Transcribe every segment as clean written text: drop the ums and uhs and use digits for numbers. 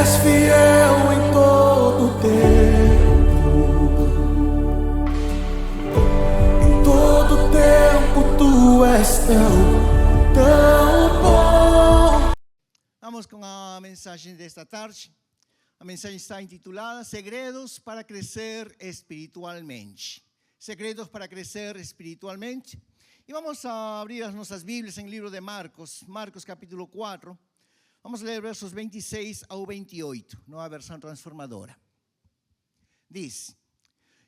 és fiel em todo o tempo. Em todo o tempo tu és tão bom. Vamos com a mensagem desta tarde. A mensagem está intitulada Segredos para crescer espiritualmente. Segredos para crescer espiritualmente. E vamos a abrir as nossas Bíblias em livro de Marcos, Marcos capítulo 4. Vamos ler versos 26 ao 28, numa versão transformadora. Diz,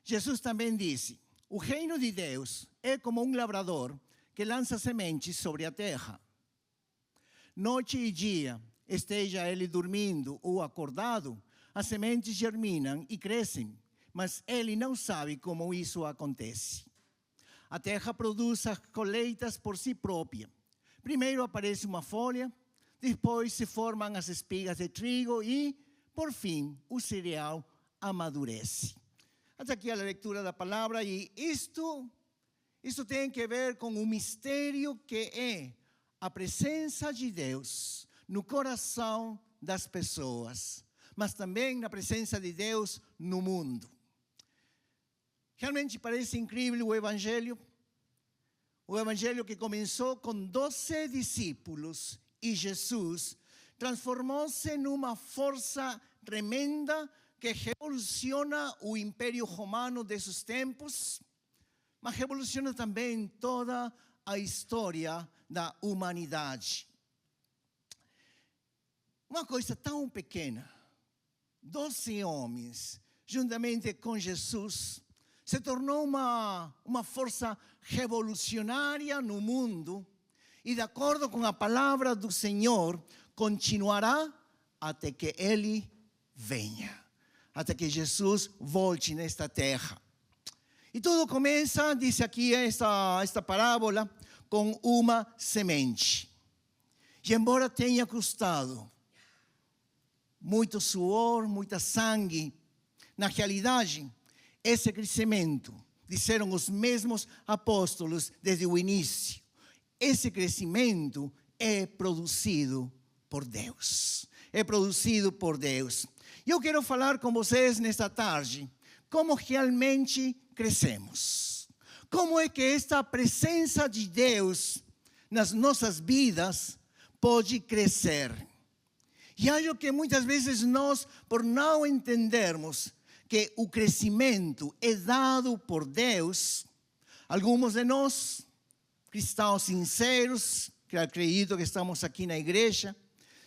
Jesus também disse, o reino de Deus é como um lavrador que lança sementes sobre a terra. Noite e dia, esteja ele dormindo ou acordado, as sementes germinam e crescem, mas ele não sabe como isso acontece. A terra produz as colheitas por si própria. Primeiro aparece uma folha, depois se formam as espigas de trigo e, por fim, o cereal amadurece. Até aqui a leitura da palavra e isto tem que ver com o mistério que é a presença de Deus no coração das pessoas, mas também na presença de Deus no mundo. Realmente parece incrível o Evangelho que começou com 12 discípulos e Jesus transformou-se numa força tremenda que revoluciona o Império Romano desses tempos, mas revoluciona também toda a história da humanidade. Uma coisa tão pequena, 12 homens, juntamente com Jesus, se tornou uma força revolucionária no mundo e, de acordo com a palavra do Senhor, continuará até que Ele venha, até que Jesus volte nesta terra. E tudo começa, diz aqui esta parábola, com uma semente. E embora tenha custado muito suor, muita sangue, na realidade, esse crescimento, disseram os mesmos apóstolos desde o início, esse crescimento é produzido por Deus. É produzido por Deus. E eu quero falar com vocês nesta tarde como realmente crescemos. Como é que esta presença de Deus nas nossas vidas pode crescer. E acho que muitas vezes nós, por não entendermos que o crescimento é dado por Deus, alguns de nós, cristãos sinceros, que acredito que estamos aqui na igreja,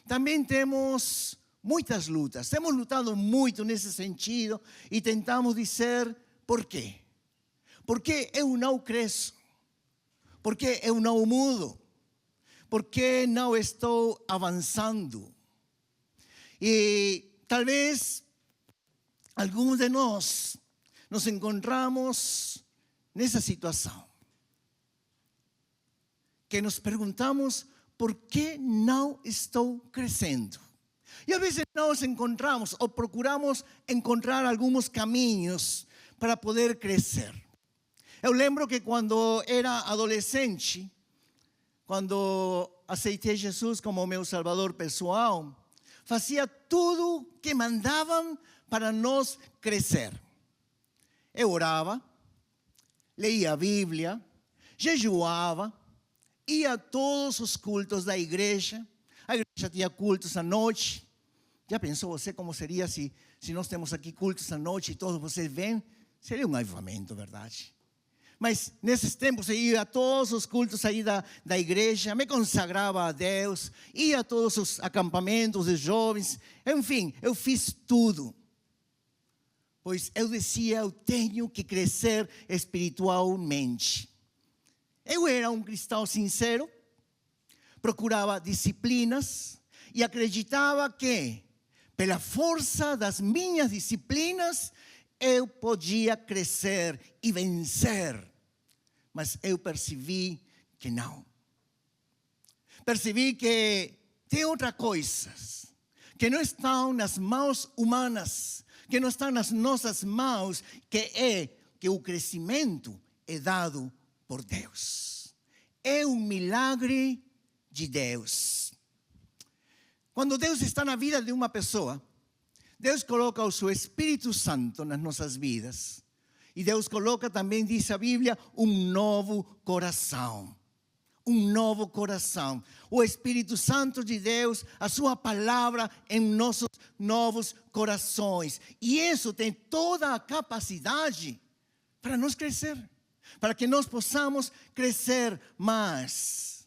também temos muitas lutas. Temos lutado muito nesse sentido e tentamos dizer por quê. Por que eu não cresço? Por que eu não mudo? Por que não estou avançando? E talvez alguns de nós nos encontramos nessa situação. Que nos perguntamos por que não estou crescendo. E às vezes nós encontramos ou procuramos encontrar alguns caminhos para poder crescer. Eu lembro que quando era adolescente, quando aceitei Jesus como meu salvador pessoal, fazia tudo que mandavam para nós crescer. Eu orava, lia a Bíblia, jejuava, ia a todos os cultos da igreja. A igreja tinha cultos à noite. Já pensou você como seria se nós temos aqui cultos à noite e todos vocês vêm? Seria um avivamento, verdade? Mas nesses tempos eu ia a todos os cultos aí da igreja, me consagrava a Deus, ia a todos os acampamentos de jovens, enfim, eu fiz tudo. Pois eu dizia, eu tenho que crescer espiritualmente. Eu era um cristão sincero, procurava disciplinas e acreditava que, pela força das minhas disciplinas, eu podia crescer e vencer. Mas eu percebi que não. Percebi que tem outras coisas que não estão nas mãos humanas, que não estão nas nossas mãos, que o crescimento é dado por Deus. É um milagre de Deus. Quando Deus está na vida de uma pessoa, Deus coloca o seu Espírito Santo nas nossas vidas. E Deus coloca também, diz a Bíblia, um novo coração. Um novo coração. O Espírito Santo de Deus, a sua palavra em nossos novos corações. E isso tem toda a capacidade para nos crescer. Para que nós possamos crescer mais.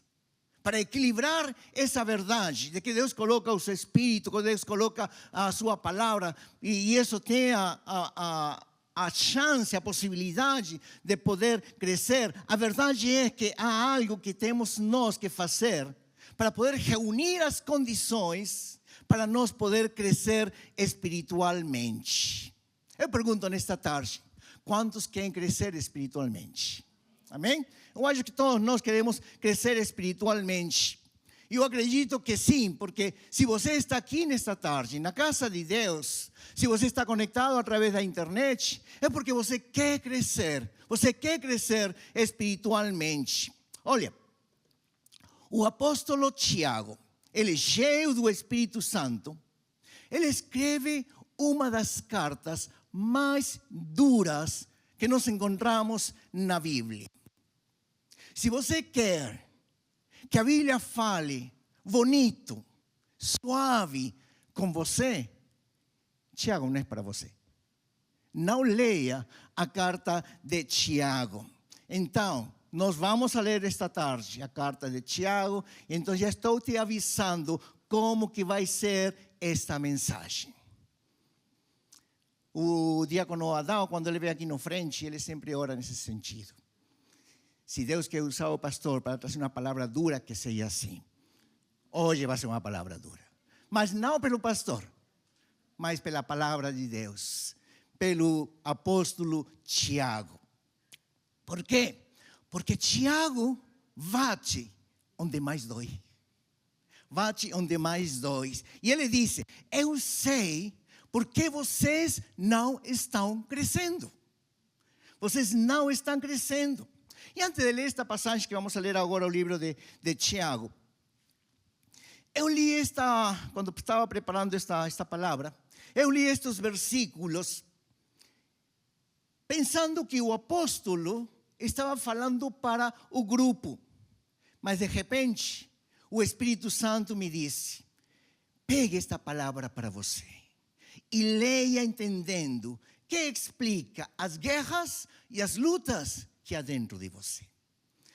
Para equilibrar essa verdade de que Deus coloca o seu Espírito, que Deus coloca a sua palavra. E isso tem a chance, a possibilidade de poder crescer. A verdade é que há algo que temos nós que fazer para poder reunir as condições para nós poder crescer espiritualmente. Eu pergunto nesta tarde, quantos querem crescer espiritualmente? Amém? Eu acho que todos nós queremos crescer espiritualmente. E eu acredito que sim, porque se você está aqui nesta tarde, na casa de Deus, se você está conectado através da internet, é porque você quer crescer espiritualmente. Olha, o apóstolo Tiago, ele é cheio do Espírito Santo, ele escreve uma das cartas mais duras que nós encontramos na Bíblia. Se você quer que a Bíblia fale bonito, suave com você, Tiago não é para você. Não leia a carta de Tiago. Então, nós vamos a ler esta tarde a carta de Tiago. Então, já estou te avisando como que vai ser esta mensagem. O diácono Adão, quando ele vem aqui no frente, ele sempre ora nesse sentido. Se Deus quer usar o pastor para trazer uma palavra dura, que seja assim. Hoje vai ser uma palavra dura. Mas não pelo pastor, mas pela palavra de Deus. Pelo apóstolo Tiago. Por quê? Porque Tiago bate onde mais dói. Bate onde mais dói. E ele disse, eu sei porque vocês não estão crescendo. Vocês não estão crescendo. E antes de ler esta passagem que vamos a ler agora, o livro de Tiago, eu li quando estava preparando esta palavra, eu li estes versículos pensando que o apóstolo estava falando para o grupo. Mas de repente, o Espírito Santo me disse, pegue esta palavra para você e leia entendendo que explica as guerras e as lutas que há dentro de você.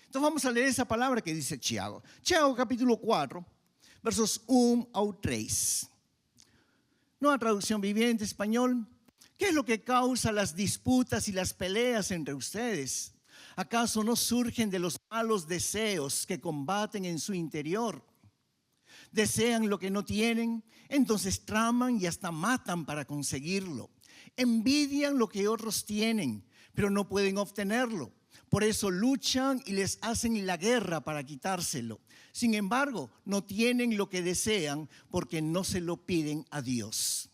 Então vamos a ler essa palavra que diz Tiago. Tiago capítulo 4, versos 1 ao 3. Nueva traducción viviente español. ¿Qué es lo que causa las disputas y las peleas entre ustedes? ¿Acaso no surgen de los malos deseos que combaten en su interior? Desean lo que no tienen, entonces traman y hasta matan para conseguirlo. Envidian lo que otros tienen, pero no pueden obtenerlo. Por eso luchan y les hacen la guerra para quitárselo. Sin embargo, no tienen lo que desean porque no se lo piden a Dios.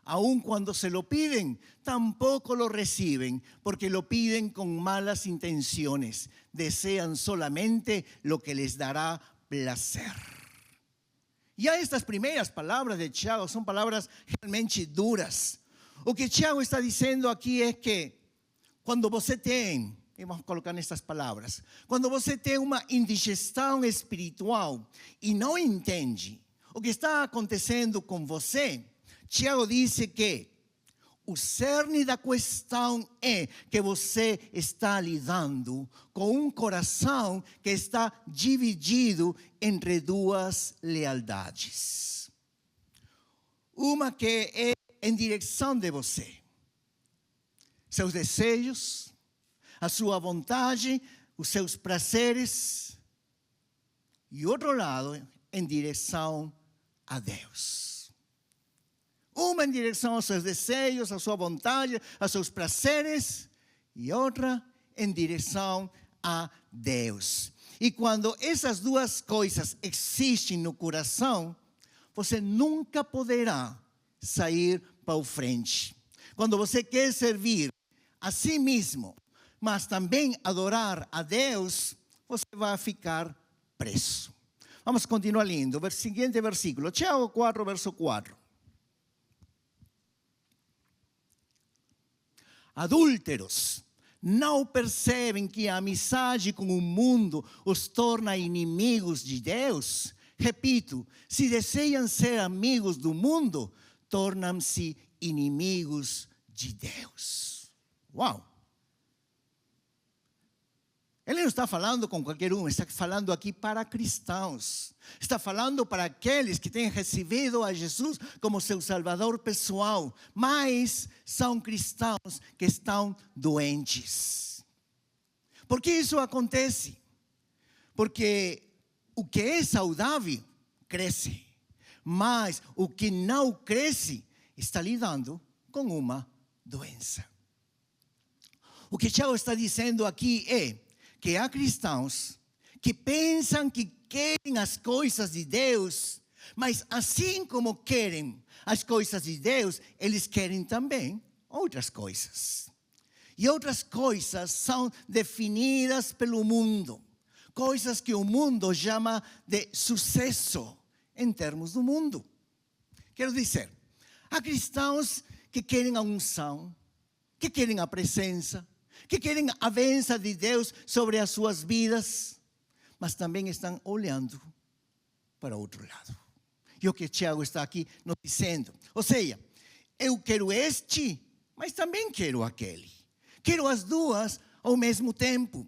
Aun cuando se lo piden, tampoco lo reciben porque lo piden con malas intenciones. Desean solamente lo que les dará placer. Ya estas primeras palabras de Tiago son palabras realmente duras. O que Tiago está diciendo aquí es que quando você tem, e vamos colocar nestas palavras, quando você tem uma indigestão espiritual e não entende o que está acontecendo com você, Tiago disse que o cerne da questão é que você está lidando com um coração que está dividido entre duas lealdades. Uma que é em direção de você. Seus desejos, a sua vontade, os seus prazeres. E outro lado, em direção a Deus. Uma em direção aos seus desejos, à sua vontade, aos seus prazeres. E outra em direção a Deus. E quando essas duas coisas existem no coração, você nunca poderá sair para o frente. Quando você quer servir a si mesmo, mas também adorar a Deus, você vai ficar preso. Vamos continuar lendo. Seguinte versículo, Tiago 4, verso 4. adúlteros, não percebem que a amizade com o mundo os torna inimigos de Deus? Repito, se desejam ser amigos do mundo, tornam-se inimigos de Deus. Uau! Ele não está falando com qualquer um, está falando aqui para cristãos. Está falando para aqueles que têm recebido a Jesus como seu Salvador pessoal, mas são cristãos que estão doentes. Por que isso acontece? Porque o que é saudável cresce, mas o que não cresce está lidando com uma doença. O que Tiago está dizendo aqui é que há cristãos que pensam que querem as coisas de Deus, mas assim como querem as coisas de Deus, eles querem também outras coisas. E outras coisas são definidas pelo mundo, coisas que o mundo chama de sucesso em termos do mundo. Quero dizer, há cristãos que querem a unção, que querem a presença, que querem a bênção de Deus sobre as suas vidas, mas também estão olhando para outro lado. E o que Tiago está aqui nos dizendo, ou seja, eu quero este, mas também quero aquele. Quero as duas ao mesmo tempo.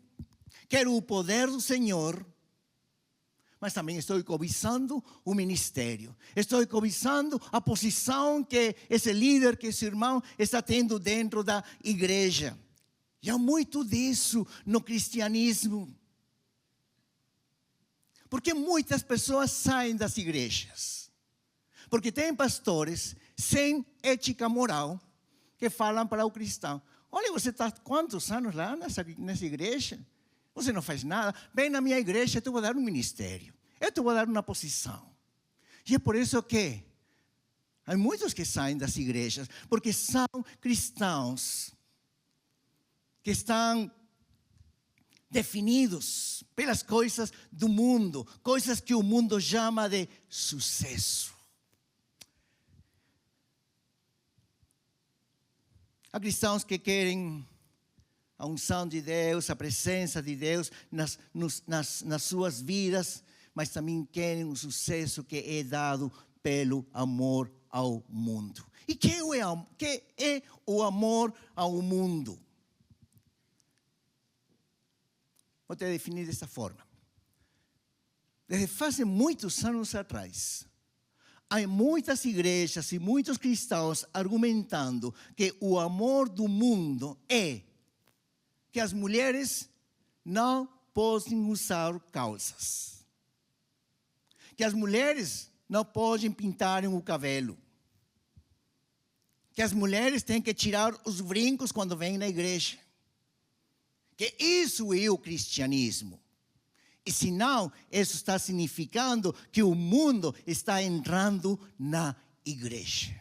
Quero o poder do Senhor, mas também estou cobiçando o ministério. Estou cobiçando a posição que esse líder, que esse irmão está tendo dentro da igreja. E há muito disso no cristianismo. Porque muitas pessoas saem das igrejas. Porque tem pastores sem ética moral que falam para o cristão: olha, você está quantos anos lá nessa igreja? Você não faz nada. Vem na minha igreja, eu te vou dar um ministério. Eu te vou dar uma posição. E é por isso que há muitos que saem das igrejas, porque são cristãos que estão definidos pelas coisas do mundo, coisas que o mundo chama de sucesso. Há cristãos que querem a unção de Deus, a presença de Deus nas suas vidas, mas também querem o sucesso que é dado pelo amor ao mundo. E que é o amor ao mundo? Vou te definir desta forma. Desde faz muitos anos atrás, há muitas igrejas e muitos cristãos argumentando que o amor do mundo é que as mulheres não podem usar calças, que as mulheres não podem pintar o cabelo, que as mulheres têm que tirar os brincos quando vêm na igreja. Que isso é o cristianismo. E se não, isso está significando que o mundo está entrando na igreja.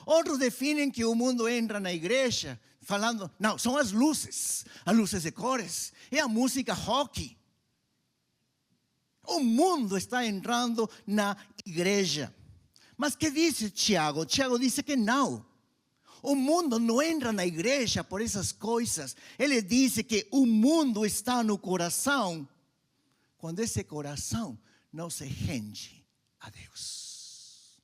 Outros definem que o mundo entra na igreja falando, não, são as luzes de cores, é a música rock. O mundo está entrando na igreja. Mas que diz Tiago? Tiago diz que não. O mundo não entra na igreja por essas coisas. Ele diz que o mundo está no coração, quando esse coração não se rende a Deus.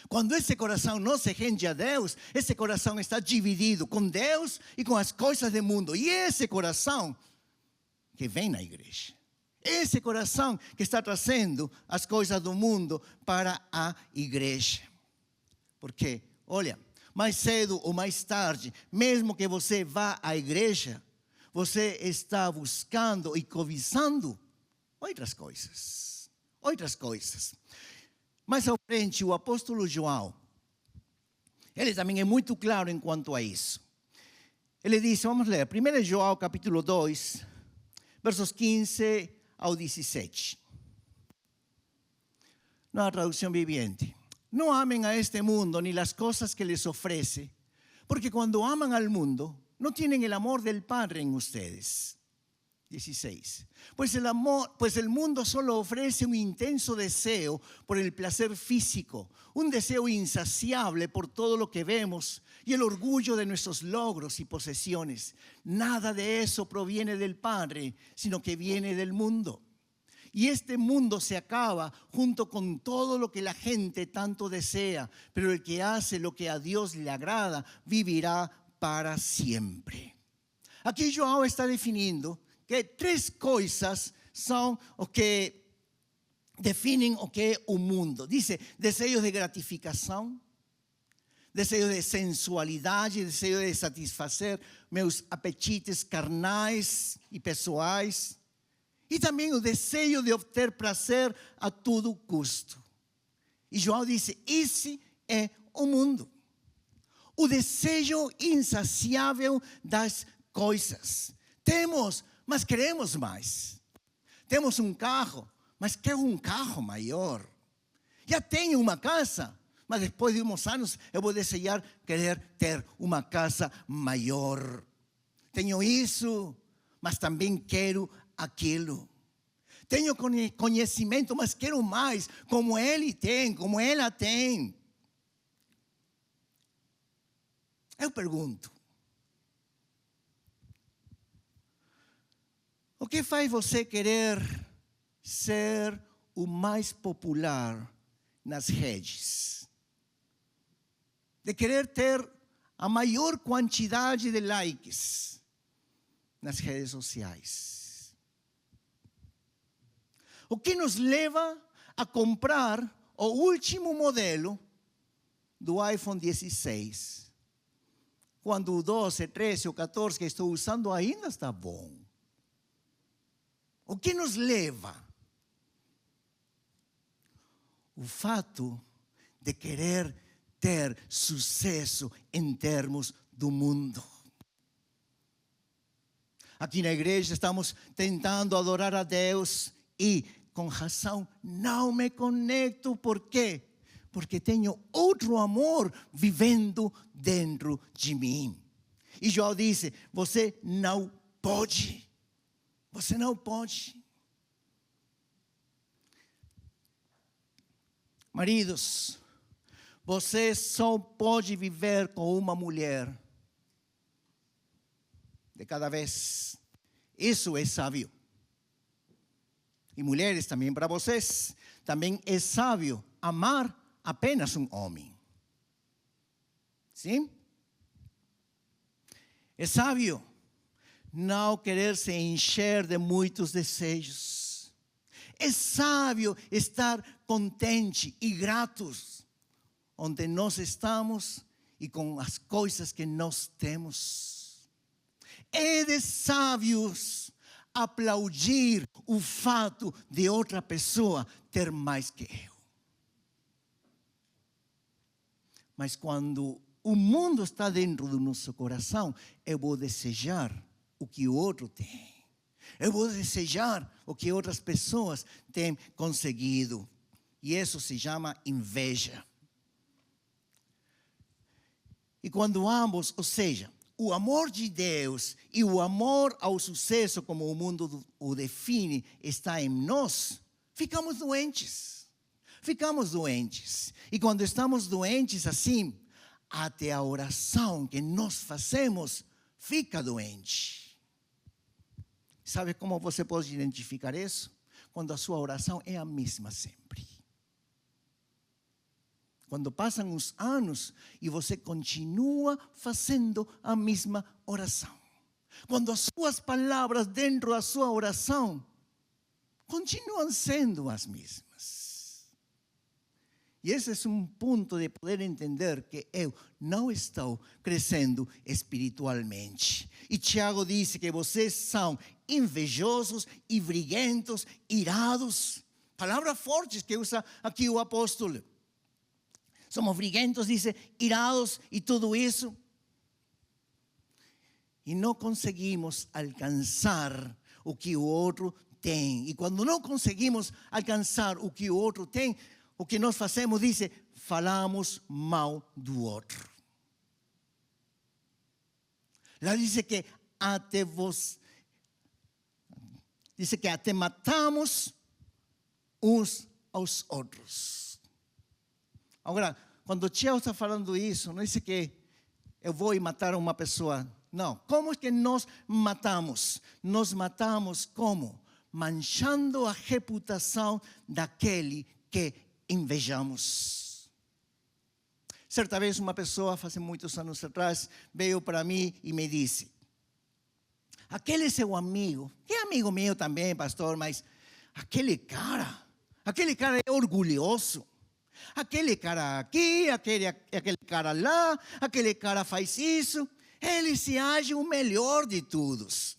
Quando esse coração não se rende a Deus, esse coração está dividido com Deus e com as coisas do mundo. E esse coração que vem na igreja, esse coração que está trazendo as coisas do mundo para a igreja. Porque, olha, mais cedo ou mais tarde, mesmo que você vá à igreja, você está buscando e cobiçando outras coisas. Outras coisas. Mais ao frente, o apóstolo João, ele também é muito claro em quanto a isso. Ele diz, vamos ler, 1 João capítulo 2, versos 15 ao 17. Na tradução viviente. No amen a este mundo ni las cosas que les ofrece, porque cuando aman al mundo, no tienen el amor del Padre en ustedes. 16. Pues el mundo solo ofrece un intenso deseo por el placer físico, un deseo insaciable por todo lo que vemos y el orgullo de nuestros logros y posesiones. Nada de eso proviene del Padre, sino que viene del mundo. Y este mundo se acaba junto con todo lo que la gente tanto desea, pero el que hace lo que a Dios le agrada vivirá para siempre. Aqui João está definindo que 3 coisas são o que definem o que é o mundo. Diz: desejos de gratificação, desejo de sensualidade, desejo de satisfazer meus apetites carnais e pessoais, e também o desejo de obter prazer a todo custo. E João disse: esse é o mundo. O desejo insaciável das coisas. Temos, mas queremos mais. Temos um carro, mas quero um carro maior. Já tenho uma casa, mas depois de uns anos eu vou desejar querer ter uma casa maior. Tenho isso, mas também quero aquilo. Tenho conhecimento, mas quero mais, como ele tem, como ela tem. Eu pergunto: o que faz você querer ser o mais popular nas redes? De querer ter a maior quantidade de likes nas redes sociais? O que nos leva a comprar o último modelo do iPhone 16? Quando o 12, 13 ou 14 que estou usando ainda está bom. O que nos leva? O fato de querer ter sucesso em termos do mundo. Aqui na igreja estamos tentando adorar a Deus e, com razão, não me conecto. Por quê? Porque tenho outro amor vivendo dentro de mim. E João disse: você não pode. Você não pode. Maridos, você só pode viver com uma mulher de cada vez. Isso é sábio. E mulheres também, para vocês, também é sábio amar apenas um homem. Sim? É sábio não querer se encher de muitos desejos. É sábio estar contente e gratos onde nós estamos e com as coisas que nós temos. É de sábios aplaudir o fato de outra pessoa ter mais que eu. Mas quando o mundo está dentro do nosso coração, eu vou desejar o que o outro tem. Eu vou desejar o que outras pessoas têm conseguido. E isso se chama inveja. E quando ambos, ou seja, o amor de Deus e o amor ao sucesso, como o mundo o define, está em nós, ficamos doentes. Ficamos doentes. E quando estamos doentes assim, até a oração que nós fazemos fica doente. Sabe como você pode identificar isso? Quando a sua oração é a mesma sempre. Quando passam os anos e você continua fazendo a mesma oração. Quando as suas palavras dentro da sua oração continuam sendo as mesmas. E esse é um ponto de poder entender que eu não estou crescendo espiritualmente. E Tiago disse que vocês são invejosos e briguentos, irados. Palavras fortes que usa aqui o apóstolo. Somos briguentos, dice, irados e tudo isso. E não conseguimos alcançar o que o outro tem. E quando não conseguimos alcançar o que o outro tem, o que nós fazemos, dice, falamos mal do outro. Lá diz que até vos... Diz que até matamos uns aos outros. Agora, quando Tiago está falando isso, não diz que eu vou matar uma pessoa. Não. Como é que nós matamos? Nós matamos como? Manchando a reputação daquele que invejamos. Certa vez uma pessoa, faz muitos anos atrás, veio para mim e me disse: aquele seu amigo, que é amigo meu também, pastor, mas aquele cara é orgulhoso. Aquele cara aqui, aquele cara lá, aquele cara faz isso. Ele se acha o melhor de todos.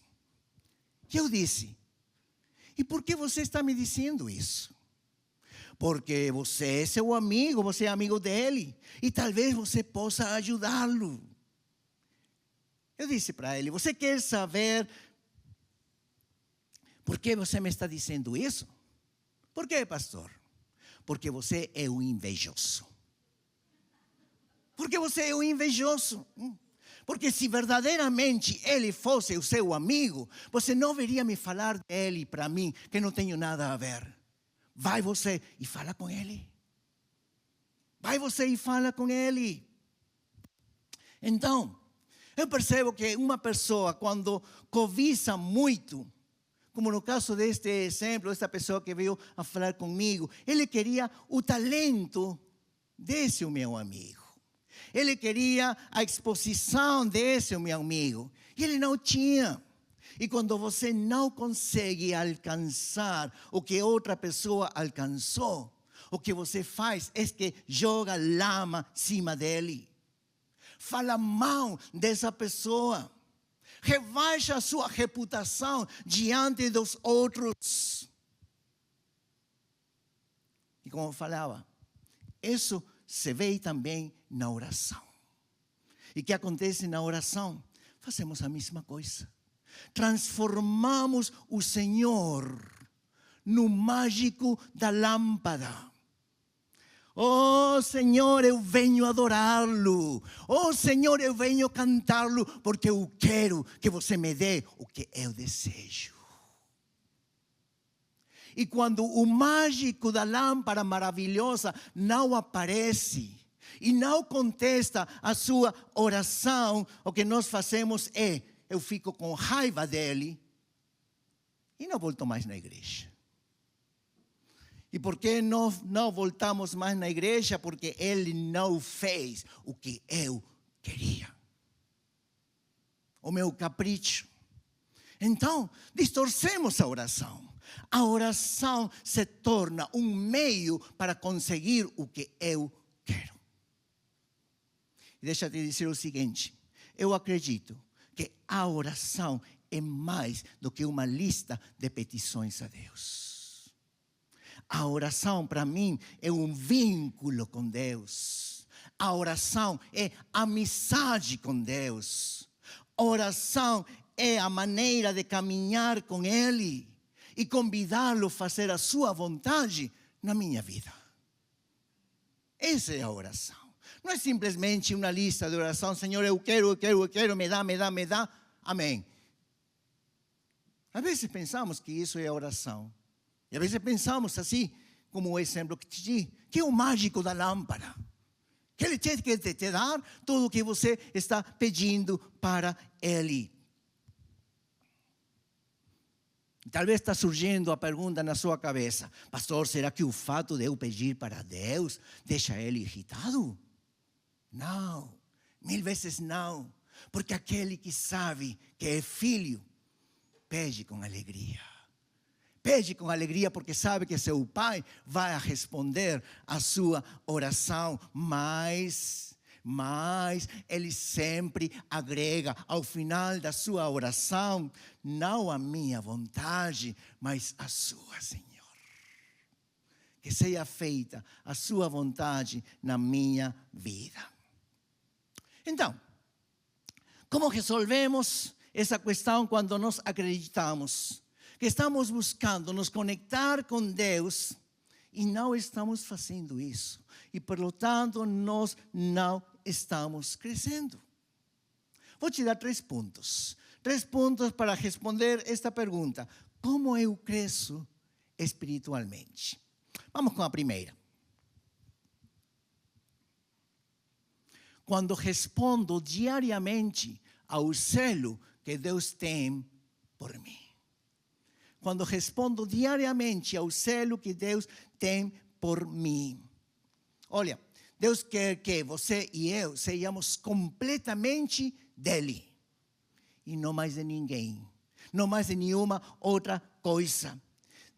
E eu disse: e por que você está me dizendo isso? Porque você é seu amigo, você é amigo dele. E talvez você possa ajudá-lo. Eu disse para ele: você quer saber por que você me está dizendo isso? Por quê, pastor? Porque você é um invejoso. Porque você é um invejoso. Porque se verdadeiramente ele fosse o seu amigo, você não viria me falar dele para mim, que não tenho nada a ver. Vai você e fala com ele. Vai você e fala com ele. Então, eu percebo que uma pessoa, quando cobiça muito, como no caso deste exemplo, esta pessoa que veio a falar comigo, ele queria o talento desse meu amigo. Ele queria a exposição desse meu amigo. E ele não tinha. E quando você não consegue alcançar o que outra pessoa alcançou, o que você faz é que joga lama em cima dele. Fala mal dessa pessoa. Rebaixa a sua reputação diante dos outros. E como eu falava, isso se vê também na oração. E o que acontece na oração? Fazemos a mesma coisa. Transformamos o Senhor no mágico da lâmpada. Oh Senhor, eu venho adorá-lo. Oh Senhor, eu venho cantá-lo, porque eu quero que você me dê o que eu desejo. E quando o mágico da lâmpada maravilhosa não aparece e não contesta a sua oração, o que nós fazemos é, eu fico com raiva dele e não volto mais na igreja. E por que não voltamos mais na igreja? Porque ele não fez o que eu queria. O meu capricho. Então, distorcemos a oração. A oração se torna um meio para conseguir o que eu quero. E deixa eu te dizer o seguinte. Eu acredito que a oração é mais do que uma lista de petições a Deus. A oração, para mim, é um vínculo com Deus. A oração é amizade com Deus. A oração é a maneira de caminhar com Ele e convidá-lo a fazer a sua vontade na minha vida. Essa é a oração. Não é simplesmente uma lista de oração. Senhor, eu quero, me dá. Amém. Às vezes pensamos que isso é oração. E às vezes pensamos assim, como o exemplo que te disse, que é o mágico da lâmpada. Que ele tem que te dar tudo o que você está pedindo para ele. Talvez está surgindo a pergunta na sua cabeça: pastor, será que o fato de eu pedir para Deus deixa ele irritado? Não, 1000 vezes não. Porque aquele que sabe que é filho, pede com alegria. Pede com alegria porque sabe que seu pai vai responder a sua oração. Mas ele sempre agrega ao final da sua oração: não a minha vontade, mas a sua, Senhor. Que seja feita a sua vontade na minha vida. Então, como resolvemos essa questão quando nós acreditamos que estamos buscando nos conectar com Deus e não estamos fazendo isso? E, por tanto, nós não estamos crescendo. Vou te dar 3 pontos. 3 pontos para responder esta pergunta. como eu cresço espiritualmente? Vamos com a primeira. Quando respondo diariamente ao zelo que Deus tem por mim. Quando respondo diariamente ao zelo que Deus tem por mim. Olha, Deus quer que você e eu sejamos completamente dele. E não mais de ninguém. Não mais de nenhuma outra coisa.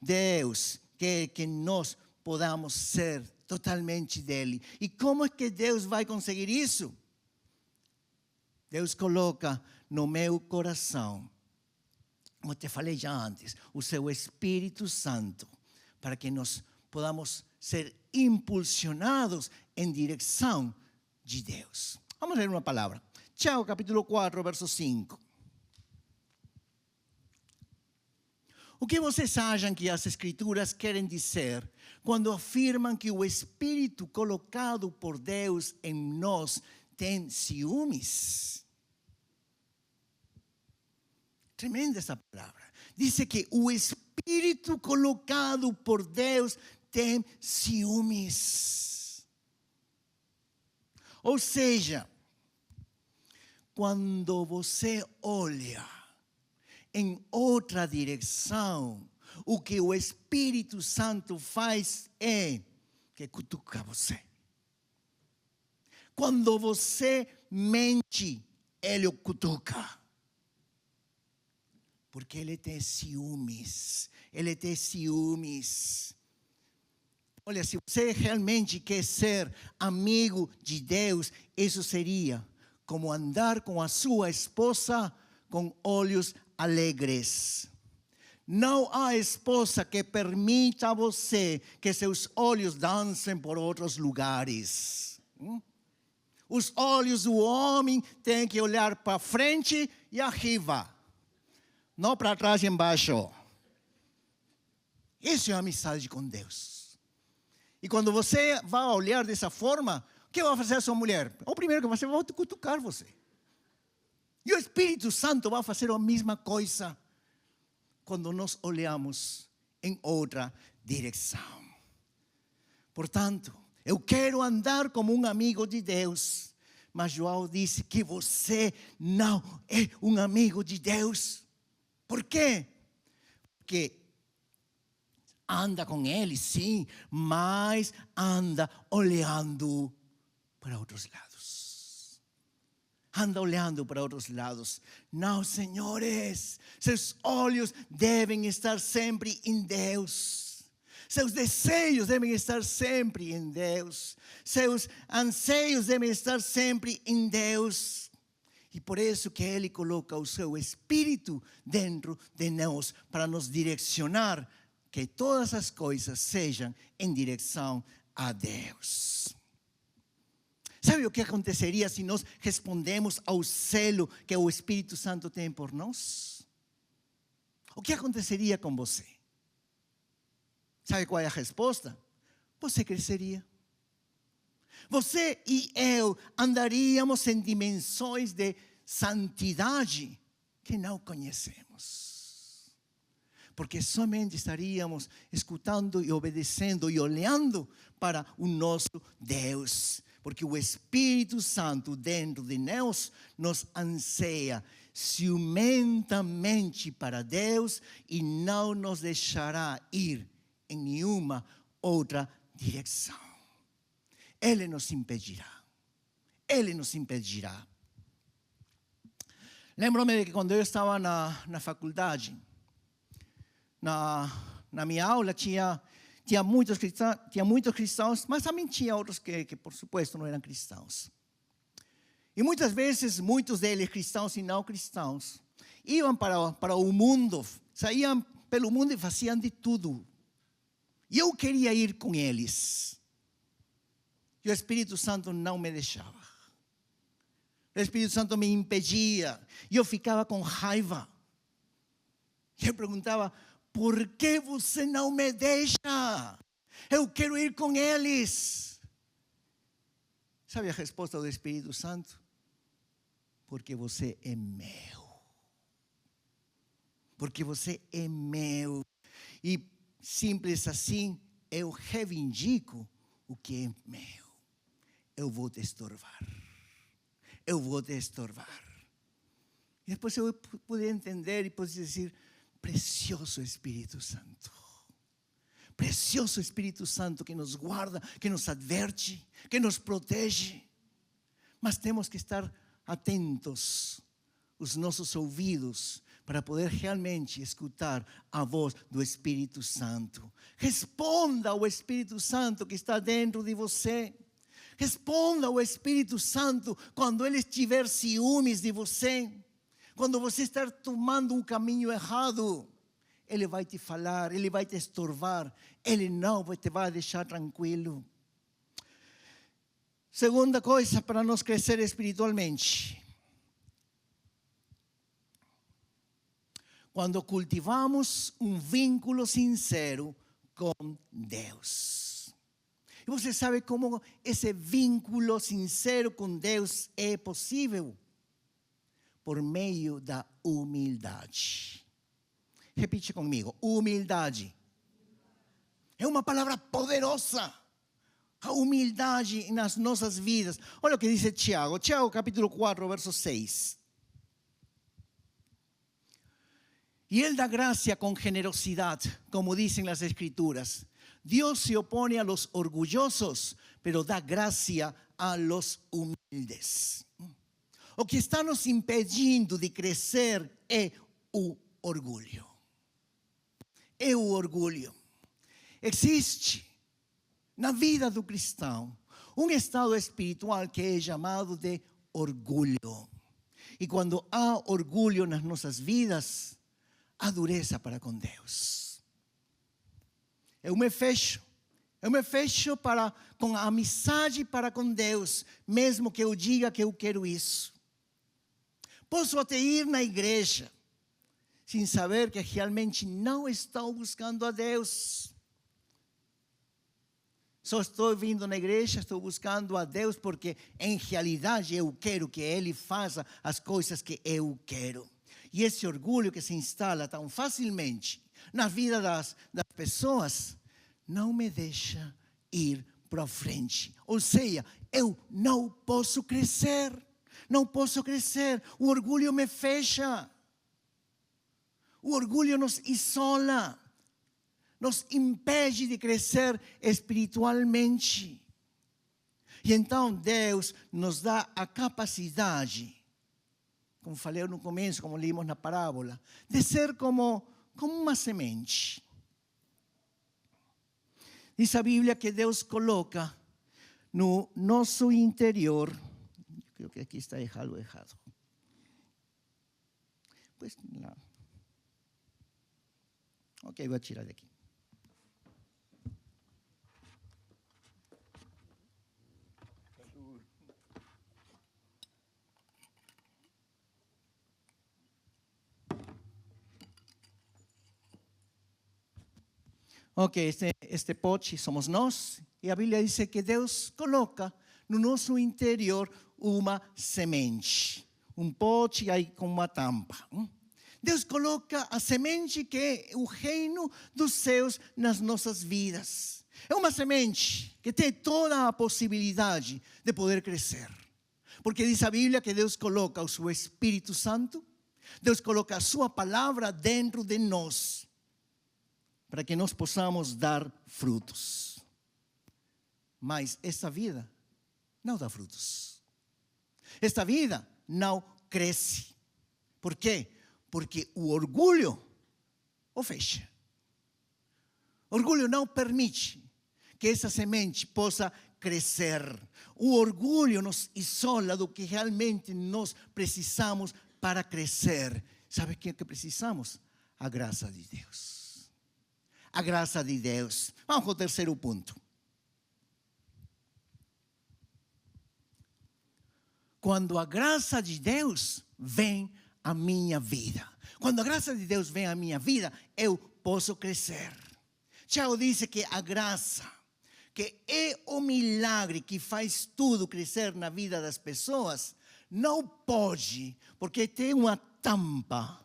Deus quer que nós podamos ser totalmente dele. E como é que Deus vai conseguir isso? Deus coloca no meu coração, como te falei já antes, o seu Espírito Santo, para que nós podamos ser impulsionados em direção de Deus. Vamos ler uma palavra. Tiago, capítulo 4, verso 5. O que vocês acham que as Escrituras querem dizer quando afirmam que o Espírito colocado por Deus em nós tem ciúmes? Tremenda essa palavra. Diz que o Espírito colocado por Deus tem ciúmes. Ou seja, quando você olha em outra direção, o que o Espírito Santo faz é que cutuca você. Quando você mente, ele o cutuca. Porque ele tem ciúmes. Ele tem ciúmes. Olha, se você realmente quer ser amigo de Deus, isso seria como andar com a sua esposa com olhos alegres. Não há esposa que permita a você que seus olhos dancem por outros lugares. Os olhos do homem têm que olhar para frente e arriba. Não para trás e embaixo. Isso é amizade com Deus. E quando você vai olhar dessa forma, o que vai fazer a sua mulher? O primeiro que vai fazer, vai cutucar você. E o Espírito Santo vai fazer a mesma coisa quando nós olhamos em outra direção. Portanto, eu quero andar como um amigo de Deus. Mas João disse que você não é um amigo de Deus. Por quê? Porque anda com ele, sim, mas anda olhando para outros lados. Anda olhando para outros lados. Não, senhores, seus olhos devem estar sempre em Deus. Seus desejos devem estar sempre em Deus. Seus anseios devem estar sempre em Deus. E por isso que Ele coloca o seu Espírito dentro de nós, para nos direcionar, que todas as coisas sejam em direção a Deus. Sabe o que aconteceria se nós respondemos ao zelo que o Espírito Santo tem por nós? O que aconteceria com você? Sabe qual é a resposta? Você cresceria. Você e eu andaríamos em dimensões de santidade que não conhecemos. Porque somente estaríamos escutando e obedecendo e olhando para o nosso Deus. Porque o Espírito Santo dentro de nós nos anseia ciumentamente para Deus e não nos deixará ir em nenhuma outra direção. Ele nos impedirá. Ele nos impedirá. Lembro-me de que quando eu estava na faculdade, na minha aula tinha muitos cristãos, mas também tinha outros que, por supuesto, não eram cristãos. E muitas vezes, muitos deles, cristãos e não cristãos, iam para o mundo, saíam pelo mundo e faziam de tudo. E eu queria ir com eles. E o Espírito Santo não me deixava. O Espírito Santo me impedia. E eu ficava com raiva. E eu perguntava, por que você não me deixa? Eu quero ir com eles. Sabe a resposta do Espírito Santo? Porque você é meu. porque você é meu. E simples assim, eu reivindico o que é meu. Eu vou te estorvar. Eu vou te estorvar. E depois eu pude entender e pude dizer, precioso Espírito Santo. Precioso Espírito Santo que nos guarda, que nos adverte, que nos protege. Mas temos que estar atentos, os nossos ouvidos, para poder realmente escutar a voz do Espírito Santo. Responda ao Espírito Santo que está dentro de você. Responda ao Espírito Santo quando ele estiver ciúmes de você. Quando você estar tomando um caminho errado, ele vai te falar, ele vai te estorvar. Ele não te vai deixar tranquilo. Segunda coisa para nós crescer espiritualmente. Quando cultivamos um vínculo sincero com Deus. E você sabe como esse vínculo sincero com Deus é possível? Por meio da humildade. Repite comigo, humildade. É uma palavra poderosa. A humildade nas nossas vidas. Olha o que diz Tiago. Tiago capítulo 4, verso 6. Y Él da gracia con generosidad, como dicen las Escrituras. Dios se opone a los orgullosos, pero da gracia a los humildes. O que está nos impedindo de crescer é o orgulho. É o orgulho. Existe na vida do cristão um estado espiritual que é chamado de orgulho. E quando há orgulho nas nossas vidas, há dureza para com Deus. Eu me fecho com a amizade para com Deus, mesmo que eu diga que eu quero isso. Posso até ir na igreja, sem saber que realmente não estou buscando a Deus. Só estou vindo na igreja, estou buscando a Deus porque em realidade eu quero que Ele faça as coisas que eu quero. E esse orgulho que se instala tão facilmente na vida das pessoas não me deixa ir para frente. Ou seja, eu não posso crescer. Não posso crescer. O orgulho me fecha. O orgulho nos isola. Nos impede de crescer espiritualmente. E então Deus nos dá a capacidade, como falei no começo, como lemos na parábola, de ser como uma semente. Diz a Bíblia que Deus coloca no nosso interior, creo que aqui está algo errado. Pues, não. Ok, vou tirar daqui. Ok, este pote somos nós, e a Bíblia diz que Deus coloca no nosso interior uma semente, um pote aí com uma tampa. Deus coloca a semente que é o reino dos céus nas nossas vidas. É uma semente que tem toda a possibilidade de poder crescer. Porque diz a Bíblia que Deus coloca o seu Espírito Santo, Deus coloca a sua palavra dentro de nós, para que nós possamos dar frutos. Mas esta vida não dá frutos. Esta vida não cresce. Por quê? Porque o orgulho o fecha. O orgulho não permite que essa semente possa crescer. O orgulho nos isola do que realmente nós precisamos para crescer. Sabe o que precisamos? A graça de Deus. A graça de Deus. Vamos ao terceiro ponto. Quando a graça de Deus vem à minha vida. Quando a graça de Deus vem à minha vida, eu posso crescer. Tiago diz que a graça, que é o milagre que faz tudo crescer na vida das pessoas, não pode, porque tem uma tampa.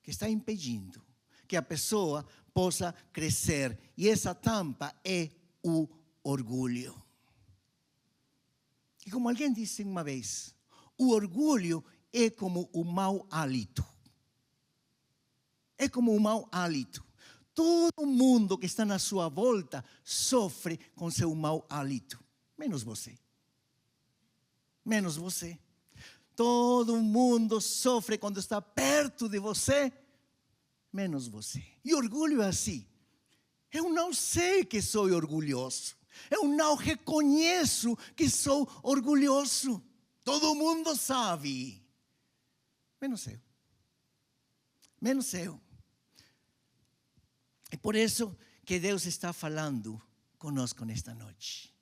que está impedindo que a pessoa possa crescer. E essa tampa é o orgulho. E como alguém disse uma vez, o orgulho é como o mau hálito. É como o mau hálito. Todo mundo que está na sua volta sofre com seu mau hálito. Menos você. Menos você. Todo mundo sofre quando está perto de você, menos você. E orgulho é assim. Eu não sei que sou orgulhoso. Eu não reconheço que sou orgulhoso. Todo mundo sabe. Menos eu. Menos eu. É por isso que Deus está falando conosco nesta noite.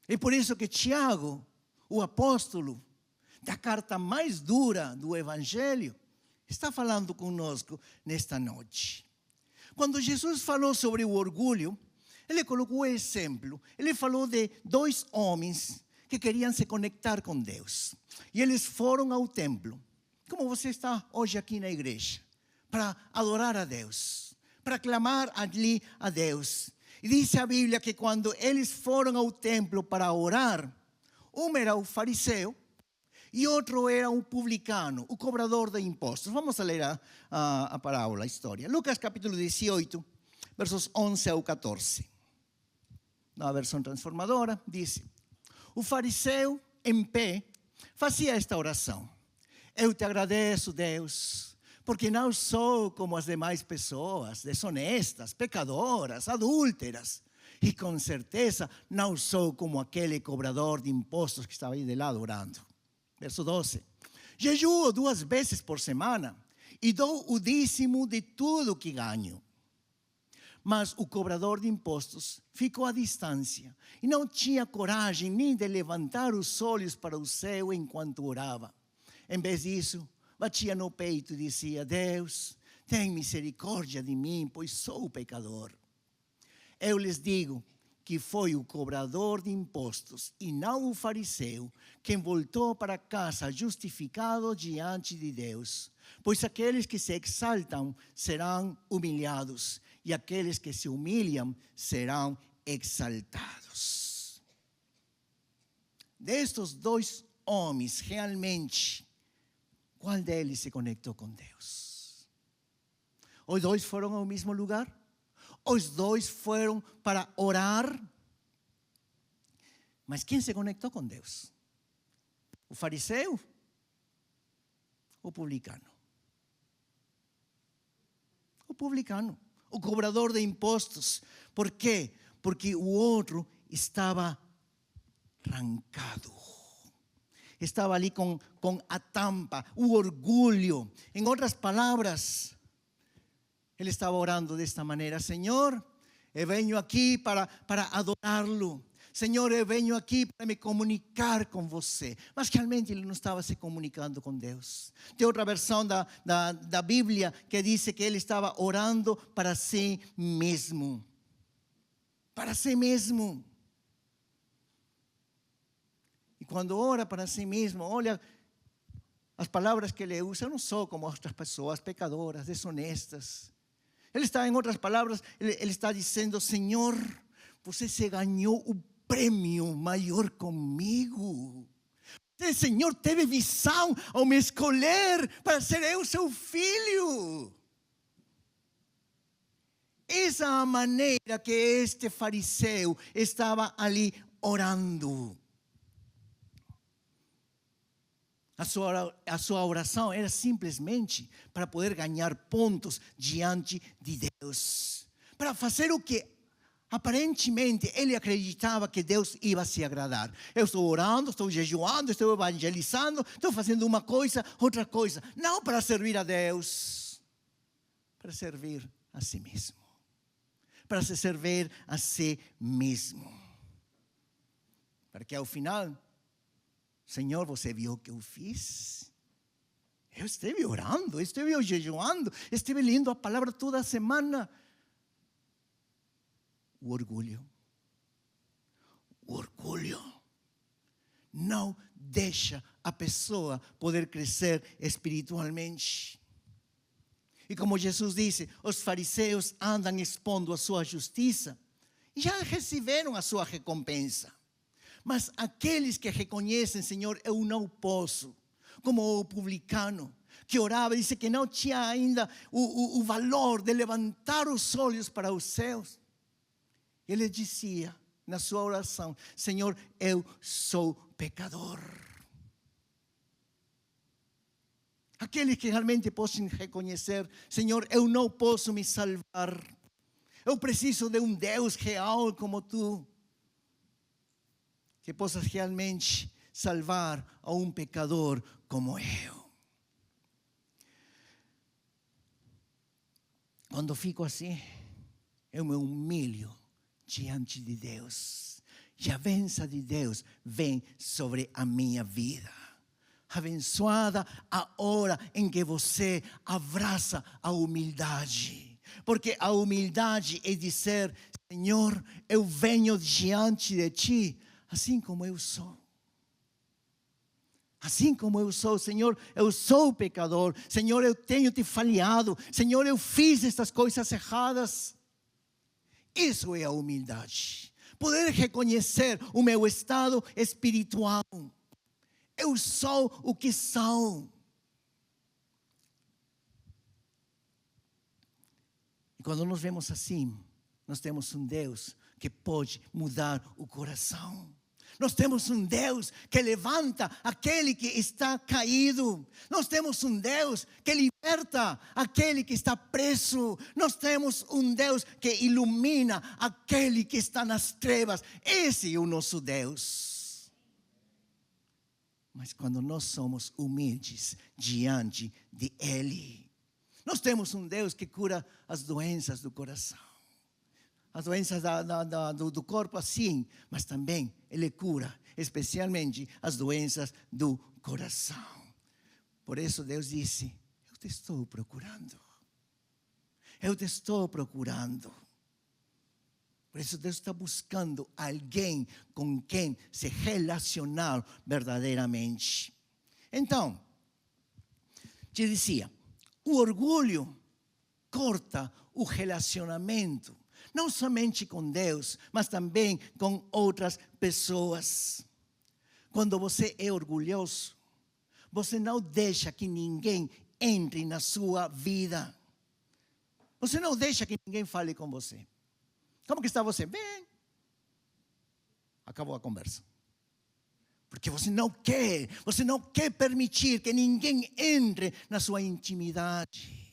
É por isso que Tiago, o apóstolo da carta mais dura do Evangelho, está falando conosco nesta noite. Quando Jesus falou sobre o orgulho, ele colocou um exemplo. Ele falou de 2 homens que queriam se conectar com Deus. E eles foram ao templo, como você está hoje aqui na igreja, para adorar a Deus, para clamar ali a Deus. E diz a Bíblia que quando eles foram ao templo para orar, um era o fariseu e outro era um publicano, o cobrador de impostos. Vamos a ler a parábola, a história. Lucas capítulo 18, versos 11 ao 14. Na versão transformadora, diz: o fariseu, em pé, fazia esta oração: eu te agradeço, Deus, porque não sou como as demais pessoas, desonestas, pecadoras, adúlteras. E com certeza não sou como aquele cobrador de impostos que estava aí de lado orando. Verso 12. Jejuo 2 vezes por semana e dou o dízimo de tudo que ganho. Mas o cobrador de impostos ficou à distância e não tinha coragem nem de levantar os olhos para o céu enquanto orava. Em vez disso, batia no peito e dizia: Deus, tem misericórdia de mim, pois sou pecador. Eu lhes digo que foi o cobrador de impostos e não o fariseu quem voltou para casa justificado diante de Deus. Pois aqueles que se exaltam serão humilhados e aqueles que se humilham serão exaltados. Destes 2 homens, realmente, qual deles se conectou com Deus? Os 2 foram ao mesmo lugar? Os 2 foram para orar? Mas quem se conectou com Deus? O fariseu? O publicano? O publicano, o cobrador de impostos. Por quê? Porque o outro estava arrancado. Estava ali com a tampa, o orgulho. Em outras palavras, ele estava orando desta maneira: Senhor, eu venho aqui para adorá-lo. Senhor, eu venho aqui para me comunicar com você. Mas realmente ele não estava se comunicando com Deus. Tem outra versão da Bíblia que diz que ele estava orando para si mesmo. Para si mesmo. E quando ora para si mesmo, olha, as palavras que ele usa: eu não sou como outras pessoas, pecadoras, desonestas. Ele está, em outras palavras, ele está dizendo: Senhor, você se ganhou o prêmio maior comigo. Você, Senhor, teve visão ao me escolher para ser eu seu filho. Essa é a maneira que este fariseu estava ali orando. A sua oração era simplesmente para poder ganhar pontos diante de Deus. Para fazer o que aparentemente ele acreditava que Deus ia se agradar. Eu estou orando, estou jejuando, estou evangelizando, estou fazendo uma coisa, outra coisa. Não para servir a Deus, para servir a si mesmo. Para se servir a si mesmo. Para que ao final: Senhor, você viu o que eu fiz? Eu estive orando, estive jejuando, estive lendo a palavra toda semana. O orgulho não deixa a pessoa poder crescer espiritualmente. E como Jesus disse, os fariseus andam expondo a sua justiça e já receberam a sua recompensa. Mas aqueles que reconhecem, Senhor, eu não posso, como o publicano, que orava, disse que não tinha ainda o valor de levantar os olhos para os céus. Ele dizia na sua oração: Senhor, eu sou pecador. Aqueles que realmente possam reconhecer: Senhor, eu não posso me salvar. Eu preciso de um Deus real como Tu, que possa realmente salvar a um pecador como eu. Quando fico assim, eu me humilho diante de Deus. E a bênção de Deus vem sobre a minha vida. Abençoada a hora em que você abraça a humildade. Porque a humildade é dizer: Senhor, eu venho diante de Ti, assim como eu sou. Assim como eu sou, Senhor, eu sou pecador. Senhor, eu tenho te falhado. Senhor, eu fiz estas coisas erradas. Isso é a humildade. Poder reconhecer o meu estado espiritual. Eu sou o que sou. E quando nos vemos assim, nós temos um Deus que pode mudar o coração. Nós temos um Deus que levanta aquele que está caído. Nós temos um Deus que liberta aquele que está preso. Nós temos um Deus que ilumina aquele que está nas trevas. Esse é o nosso Deus. Mas quando nós somos humildes diante de Ele, nós temos um Deus que cura as doenças do coração. As doenças do corpo, assim, mas também Ele cura, especialmente as doenças do coração. Por isso Deus disse: eu te estou procurando. Eu te estou procurando. Por isso Deus está buscando alguém com quem se relacionar verdadeiramente. Então, te dizia, o orgulho corta o relacionamento. Não somente com Deus, mas também com outras pessoas. Quando você é orgulhoso, você não deixa que ninguém entre na sua vida. Você não deixa que ninguém fale com você. Como que está você? Bem. Acabou a conversa. Porque você não quer permitir que ninguém entre na sua intimidade.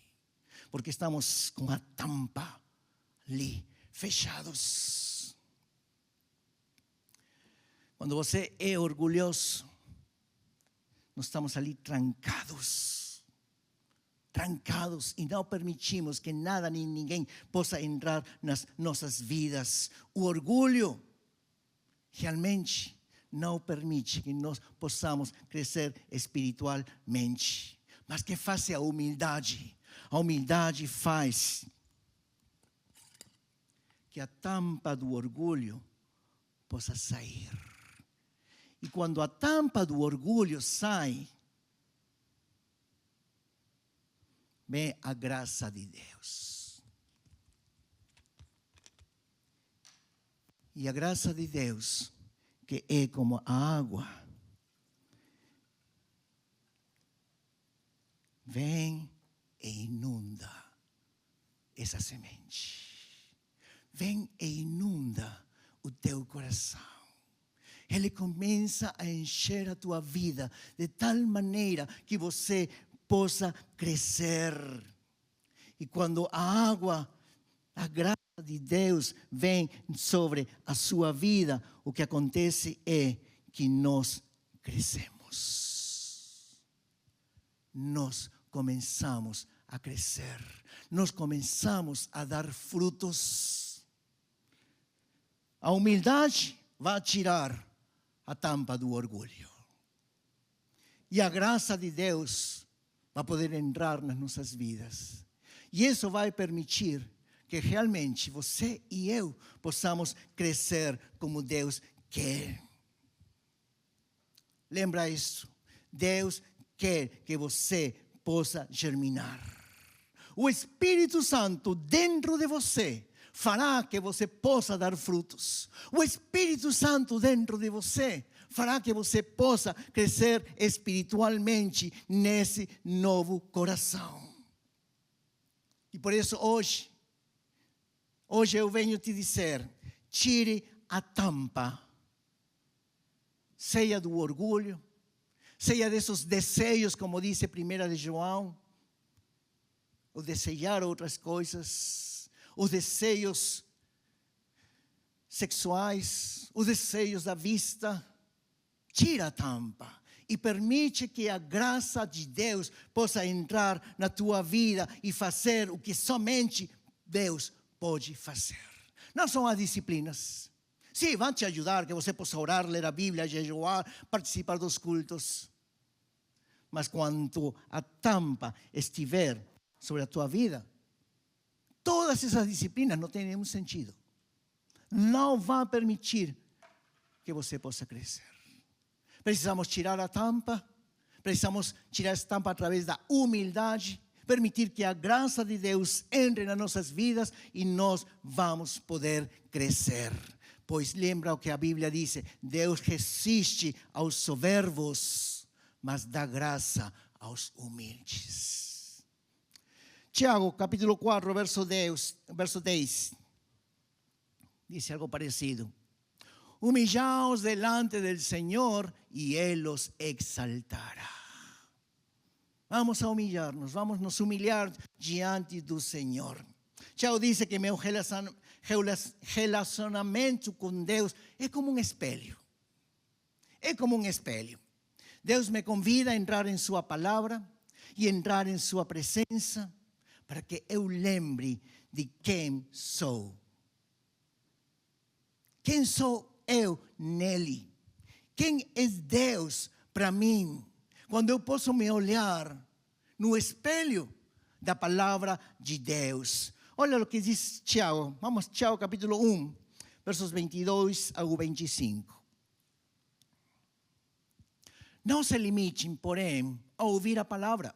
Porque estamos com a tampa ali, fechados. Quando você é orgulhoso, nós estamos ali trancados e não permitimos que nada nem ninguém possa entrar nas nossas vidas. O orgulho realmente não permite que nós possamos crescer espiritualmente. Mas que faz a humildade? A humildade faz que a tampa do orgulho possa sair. E quando a tampa do orgulho sai, vem a graça de Deus. E a graça de Deus, que é como a água, vem e inunda essa semente. Vem e inunda o teu coração. Ele começa a encher a tua vida de tal maneira que você possa crescer. E quando a água, a graça de Deus vem sobre a sua vida, o que acontece é que nós crescemos. Nós começamos a crescer. Nós começamos a dar frutos. A humildade vai tirar a tampa do orgulho. E a graça de Deus vai poder entrar nas nossas vidas. E isso vai permitir que realmente você e eu possamos crescer como Deus quer. lembra isso. Deus quer que você possa germinar. O Espírito Santo dentro de você fará que você possa dar frutos. O Espírito Santo dentro de você fará que você possa crescer espiritualmente nesse novo coração. E por isso hoje eu venho te dizer, tire a tampa, seja do orgulho, seja desses desejos, como diz 1 de João, o desejar outras coisas, os desejos sexuais, os desejos da vista. Tira a tampa e permite que a graça de Deus possa entrar na tua vida e fazer o que somente Deus pode fazer. Não são as disciplinas. Sim, vão te ajudar, que você possa orar, ler a Bíblia, jejuar, participar dos cultos. Mas quando a tampa estiver sobre a tua vida, todas essas disciplinas não têm nenhum sentido. Não vão permitir que você possa crescer. Precisamos tirar a tampa, precisamos tirar essa tampa através da humildade, permitir que a graça de Deus entre nas nossas vidas e nós vamos poder crescer. Pois lembra o que a Bíblia diz, Deus resiste aos soberbos, mas dá graça aos humildes. Tiago, capítulo 4, verso 10, diz algo parecido. Humillaos delante del Señor y Él los exaltará. Vamos a humillarnos, vamos a nos humilhar diante do Senhor. Tiago diz que meu relacionamento com Deus é como um espelho. É como um espelho. Deus me convida a entrar em sua palavra e entrar em sua presença para que eu lembre de quem sou. Quem sou eu nele? Quem é Deus para mim? Quando eu posso me olhar no espelho da palavra de Deus. Olha o que diz Tiago. Vamos, Tiago capítulo 1, versos 22 ao 25. Não se limitem, porém, a ouvir a palavra.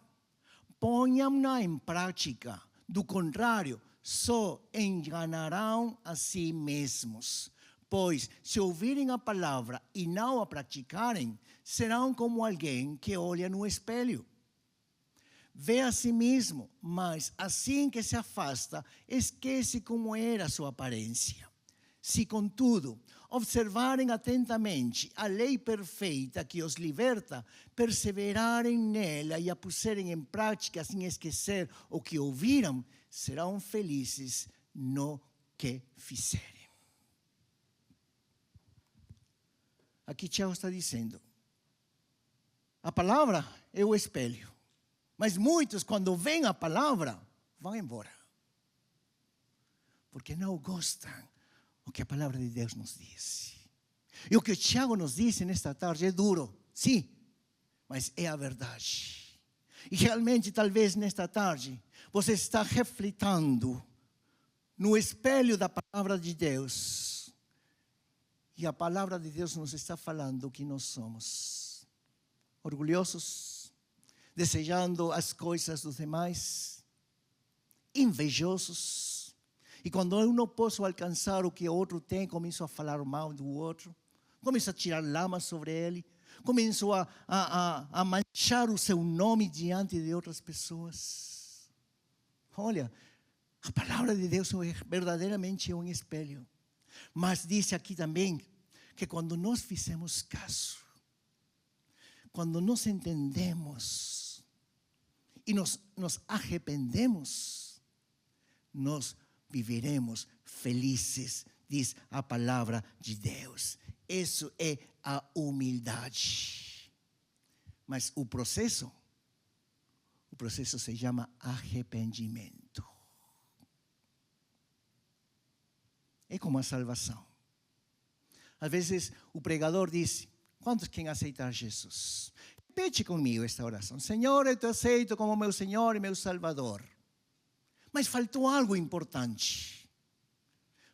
Ponham-na em prática. Do contrário, só enganarão a si mesmos. Pois, se ouvirem a palavra e não a praticarem, serão como alguém que olha no espelho. Vê a si mesmo, mas assim que se afasta, esquece como era sua aparência. Se, contudo, observarem atentamente a lei perfeita que os liberta, perseverarem nela e a puserem em prática sem esquecer o que ouviram, serão felizes no que fizerem. Aqui Tiago está dizendo, a palavra é o espelho. Mas muitos, quando veem a palavra, vão embora. Porque não gostam do que a palavra de Deus nos diz. E o que Tiago nos diz nesta tarde é duro, sim, mas é a verdade. E realmente, talvez nesta tarde, você está refletindo no espelho da palavra de Deus. E a palavra de Deus nos está falando que nós somos orgulhosos, desejando as coisas dos demais, invejosos. E quando eu não posso alcançar o que o outro tem, começo a falar mal do outro, começo a tirar lama sobre ele, começo a manchar o seu nome diante de outras pessoas. Olha, a palavra de Deus é verdadeiramente um espelho. Mas diz aqui também que quando nós fizemos caso, quando nós entendemos e nos arrependemos, nós viveremos felizes, diz a palavra de Deus. Isso é a humildade. Mas o processo se chama arrependimento. É como a salvação. Às vezes o pregador diz, quantos querem aceitar Jesus? Repete comigo esta oração. Senhor, eu te aceito como meu Senhor e meu Salvador. Mas faltou algo importante.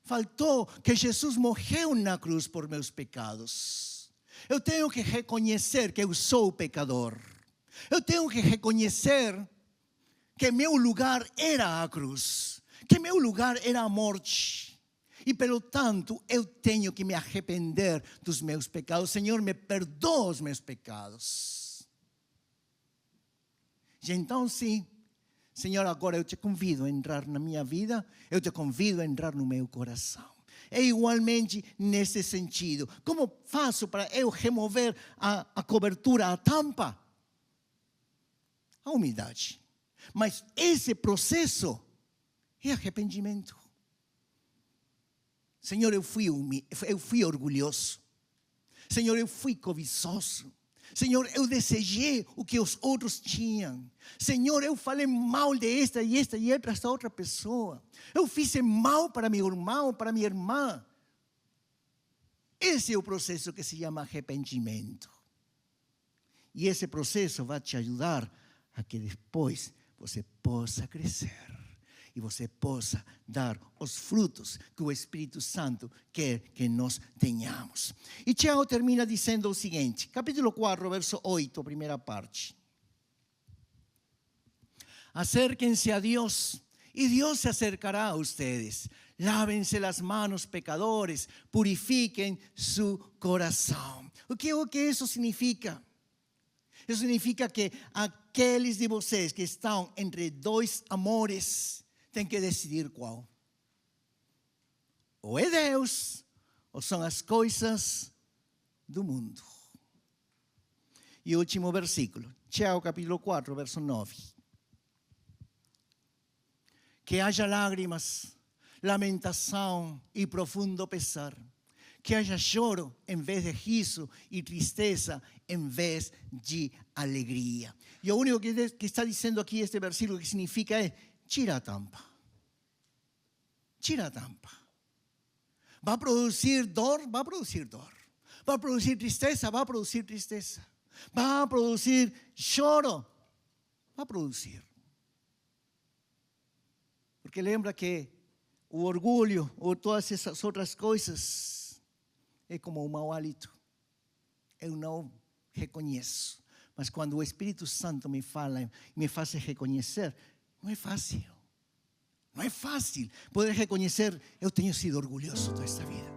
Faltou que Jesus morreu na cruz por meus pecados. Eu tenho que reconhecer que eu sou pecador. Eu tenho que reconhecer que meu lugar era a cruz, que meu lugar era a morte. E, pelo tanto, eu tenho que me arrepender dos meus pecados. Senhor, me perdoa os meus pecados. E então, sim, Senhor, agora eu te convido a entrar na minha vida, eu te convido a entrar no meu coração. É igualmente nesse sentido. Como faço para eu remover a cobertura, a tampa? A humildade. Mas esse processo é arrependimento. Senhor, eu fui orgulhoso. Senhor, eu fui cobiçoso. Senhor, eu desejei o que os outros tinham. Senhor, eu falei mal de esta outra pessoa. Eu fiz mal para meu irmão, para minha irmã. Esse é o processo que se chama arrependimento. E esse processo vai te ajudar a que depois você possa crescer. E você possa dar os frutos que o Espírito Santo quer que nós tenhamos. E Tiago termina dizendo o seguinte, capítulo 4, verso 8, primeira parte. Acérquense a Dios y Dios se acercará a ustedes. Lávense las manos, pecadores, purifiquen su corazón. O que isso significa? Isso significa que aqueles de vocês que estão entre dois amores tem que decidir qual. Ou é Deus, ou são as coisas do mundo. E o último versículo, Tiago capítulo 4, verso 9. Que haja lágrimas, lamentação e profundo pesar. Que haja choro em vez de riso e tristeza em vez de alegria. E o único que está dizendo aqui este versículo que significa é tira a tampa. Tira a tampa. Vai produzir dor? Vai produzir dor. Vai produzir tristeza? Vai produzir tristeza. Vai produzir choro? Vai produzir. Porque lembra que o orgulho ou todas essas outras coisas é como um mau hálito. Eu não reconheço. Mas quando o Espírito Santo me fala, me faz reconhecer, não é fácil. Não é fácil poder reconhecer, eu tenho sido orgulhoso toda esta vida.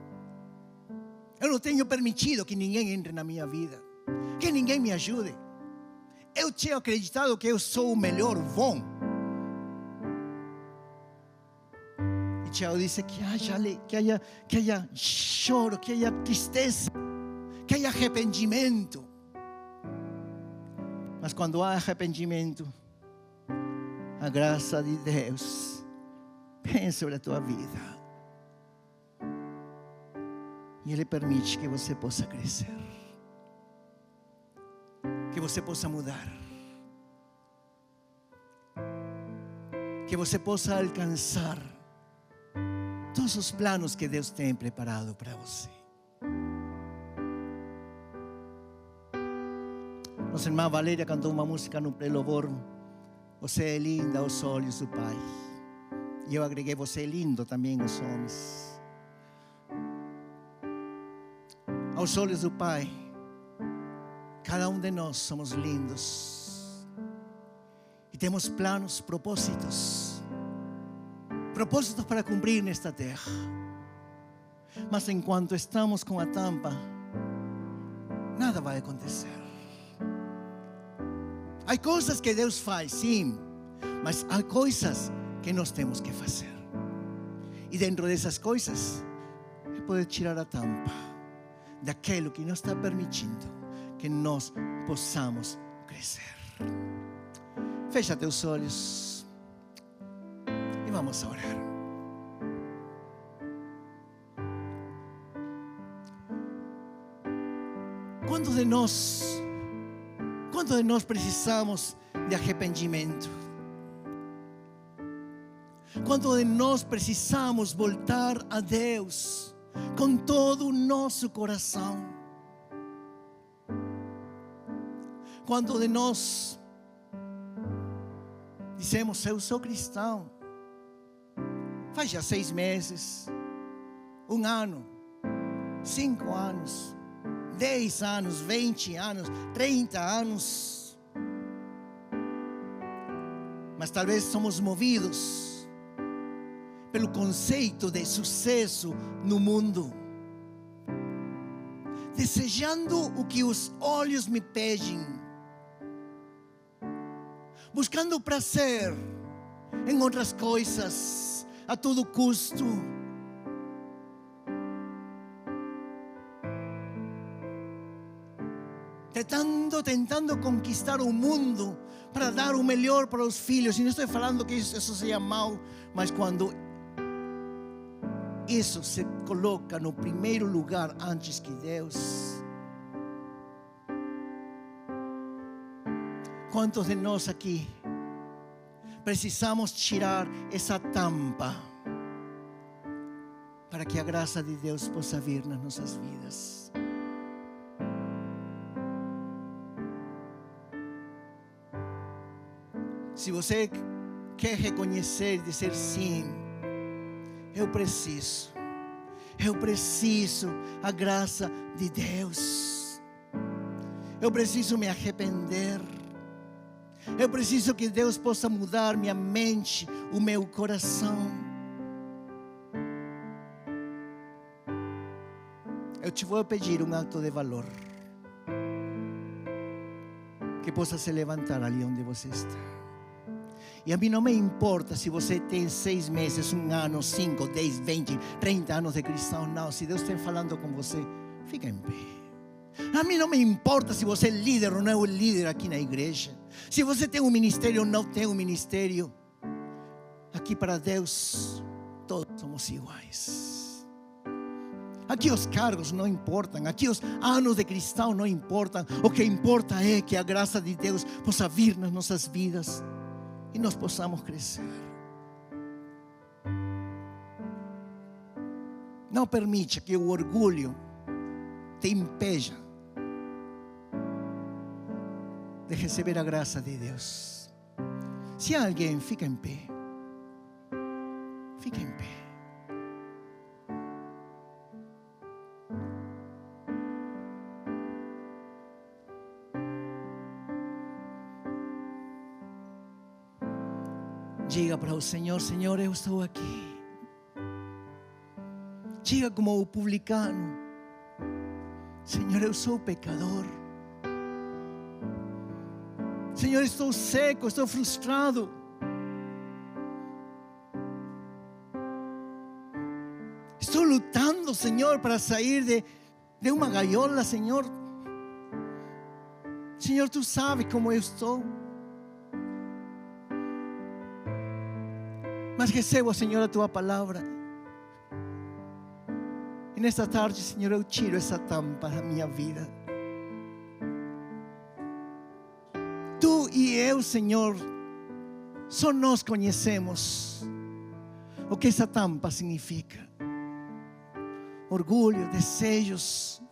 Eu não tenho permitido que ninguém entre na minha vida, que ninguém me ajude. Eu tinha acreditado que eu sou o melhor, bom. E Tiago disse que haja choro, que haja tristeza, que haja arrependimento. Mas quando há arrependimento, a graça de Deus vem sobre a tua vida. E Ele permite que você possa crescer. Que você possa mudar. Que você possa alcançar todos os planos que Deus tem preparado para você. Nossa irmã Valéria cantou uma música no pré-louvor. Você é linda aos olhos do Pai. E eu agreguei, você é lindo também aos homens. Aos olhos do Pai, cada um de nós somos lindos. E temos planos, propósitos para cumprir nesta terra. Mas enquanto estamos com a tampa, nada vai acontecer. Há coisas que Deus faz, sim, mas há coisas que nós temos que fazer. E dentro dessas coisas, é poder tirar a tampa daquilo que não está permitindo que nós possamos crescer. Fecha teus olhos e vamos orar. Quantos de nós precisamos de arrependimento? Quantos de nós precisamos voltar a Deus com todo o nosso coração? Quantos de nós dizemos, eu sou cristão, faz já 6 meses, 1 ano, 5 anos, 10 anos, 20 anos, 30 anos. Mas talvez somos movidos pelo conceito de sucesso no mundo, desejando o que os olhos me pedem, buscando prazer em outras coisas a todo custo. Tentando conquistar o mundo para dar o melhor para os filhos. E não estou falando que isso seja mal, mas quando isso se coloca no primeiro lugar antes que Deus. Quantos de nós aqui precisamos tirar essa tampa para que a graça de Deus possa vir nas nossas vidas? Se você quer reconhecer e dizer sim, eu preciso a graça de Deus. Eu preciso me arrepender. Eu preciso que Deus possa mudar minha mente, o meu coração. Eu te vou pedir um ato de valor, que possa se levantar ali onde você está. E a mim não me importa se você tem 6 meses, 1 ano, 5, 10, 20, 30 anos de cristão. Não, se Deus está falando com você, fica em pé. A mim não me importa se você é líder ou não é líder aqui na igreja. Se você tem um ministério ou não tem um ministério. Aqui para Deus, todos somos iguais. Aqui os cargos não importam. Aqui os anos de cristão não importam. O que importa é que a graça de Deus possa vir nas nossas vidas e nós possamos crescer. Não permita que o orgulho te impeja de receber a graça de Deus. Se alguém fica em pé, fica em pé. Diga para o Senhor: Senhor, eu estou aqui. Diga como o publicano: Senhor, eu sou pecador. Senhor, estou seco, estou frustrado. Estou lutando, Senhor, para sair de uma gaiola, Senhor. Senhor, Tu sabes como eu estou. Mas recebo, Senhor, a Tua palavra. E nesta tarde, Senhor, eu tiro essa tampa da minha vida. Tu e eu, Senhor, só nós conhecemos o que essa tampa significa. Orgulho, desejos,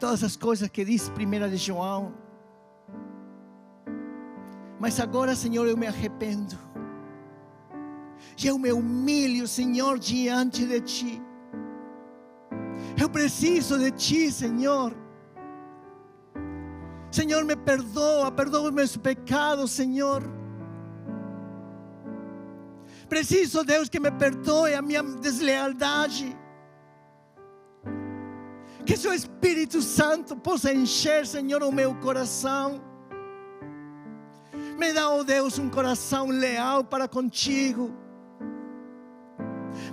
todas as coisas que diz 1 de João. Mas agora, Senhor, eu me arrependo. E eu me humilho, Senhor, diante de Ti. Eu preciso de Ti, Senhor. Senhor, me perdoa os meus pecados, Senhor. Preciso, Deus, que me perdoe a minha deslealdade. Que Seu Espírito Santo possa encher, Senhor, o meu coração. Me dá, oh Deus, um coração leal para contigo.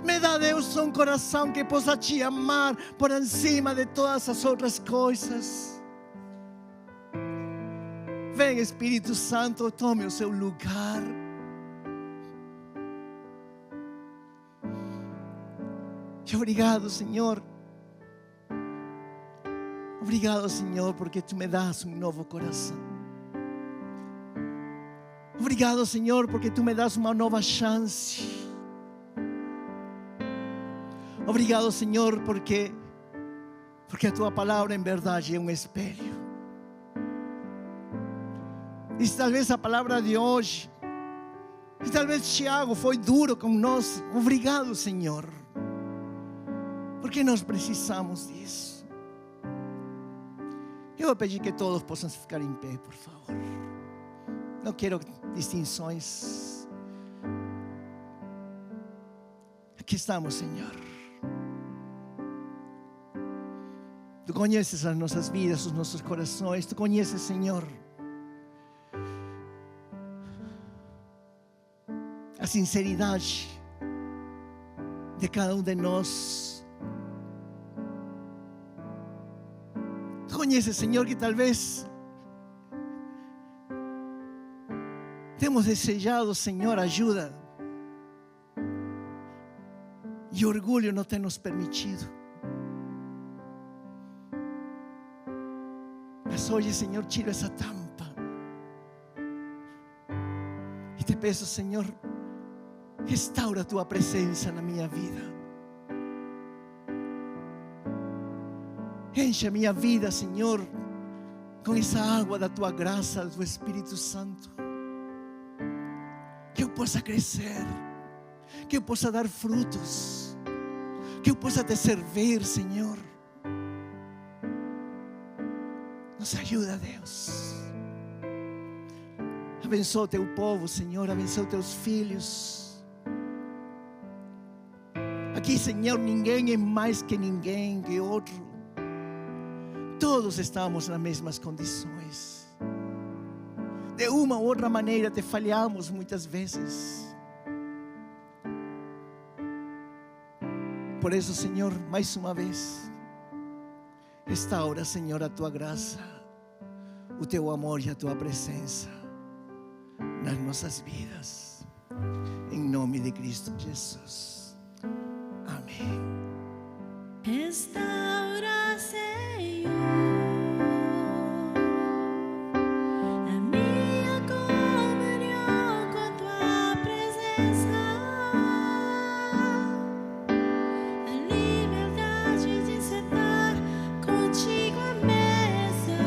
Me dá, Deus, um coração que possa Te amar por cima de todas as outras coisas. Vem, Espírito Santo, tome o seu lugar. E obrigado, Senhor. Obrigado, Senhor, porque Tu me das um novo coração. Obrigado, Senhor, porque Tu me das uma nova chance. Obrigado, Senhor, porque a Tua palavra em verdade é um espelho. E talvez a palavra de hoje, e talvez Tiago foi duro com nós. Obrigado, Senhor. Porque nós precisamos disso. Eu vou pedir que todos possam ficar em pé, por favor. Não quero distinções. Aqui estamos, Senhor. Tu conheces as nossas vidas, os nossos corações. Tu conheces, Senhor, a sinceridade de cada um de nós. Tu conheces, Senhor, que talvez temos desejado, Senhor, ajuda, e orgulho não tem nos permitido. Mas hoje, Senhor, tiro essa tampa e te peço, Senhor, restaura a tua presença na minha vida. Enche a minha vida, Senhor, com essa água da tua graça, do Espírito Santo. Que eu possa crescer, que eu possa dar frutos, que eu possa te servir, Senhor. Nos ajuda, Deus. Abençoa o teu povo, Senhor. Abençoa teus filhos. Aqui, Senhor, ninguém é mais que ninguém, que outro. Todos estamos nas mesmas condições. De uma ou outra maneira te falhamos muitas vezes. Por isso, Senhor, mais uma vez, restaura, Senhor, a tua graça, o teu amor e a tua presença nas nossas vidas. Em nome de Cristo Jesus. Amém. Restaura, Senhor, a minha comunhão com tua presença, a liberdade de sentar contigo à mesa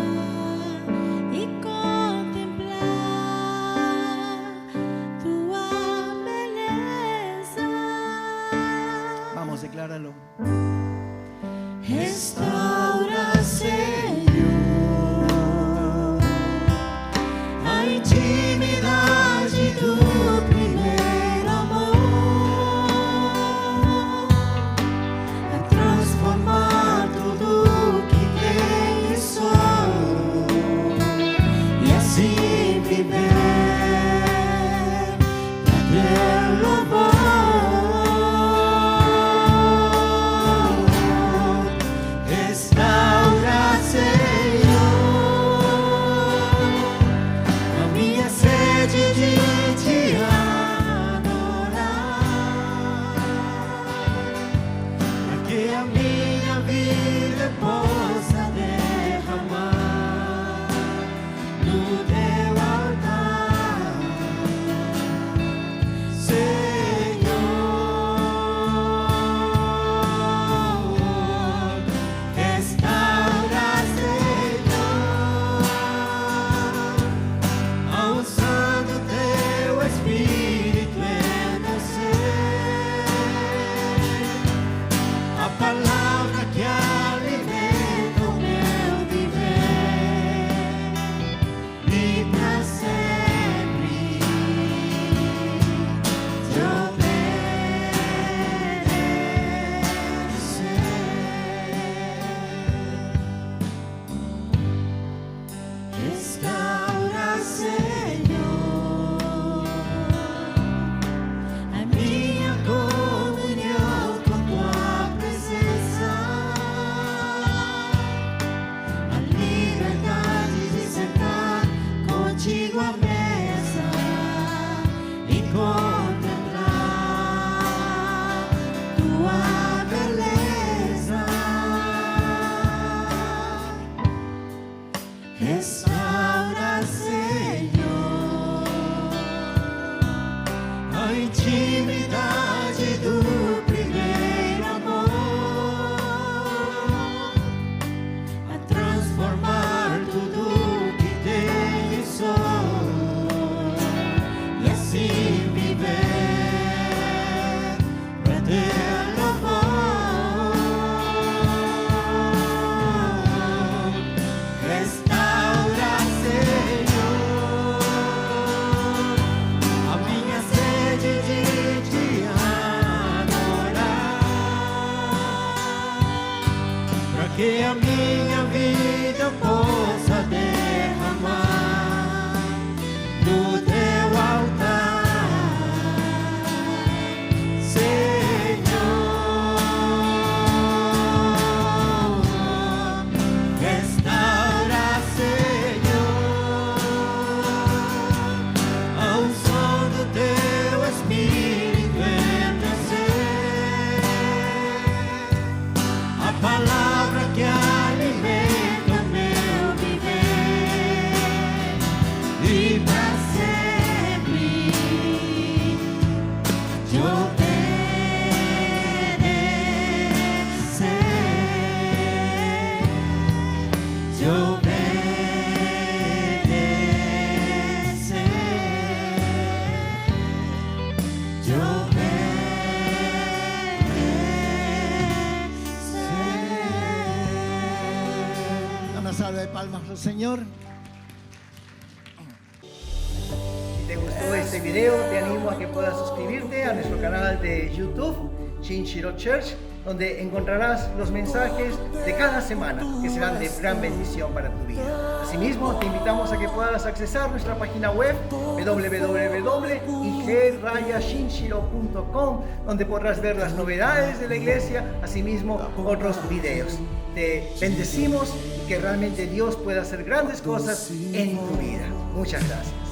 e contemplar tua beleza. Vamos, decláralo. Restaura, Senhor, a intimidade do primeiro amor, a transformar tudo que tem e sou, e assim viver pra ter louvor. a minha vida possa derramar no teu altar, Senhor. Restaura, Senhor, ao som do teu Espírito entrancer, a palavra que alimenta o meu viver e pra sempre te obedecer, te obedecer, te obedecer. Una salva de palmas al Señor. Si te gustó este video, te animo a que puedas suscribirte a nuestro canal de YouTube, Shinshiro Church, donde encontrarás los mensajes de cada semana que serán de gran bendición para tu vida. Asimismo, te invitamos a que puedas accesar nuestra página web www.ig-shinshiro.com, donde podrás ver las novedades de la iglesia, asimismo otros videos. Te bendecimos y que realmente Dios pueda hacer grandes cosas en tu vida. Muchas gracias.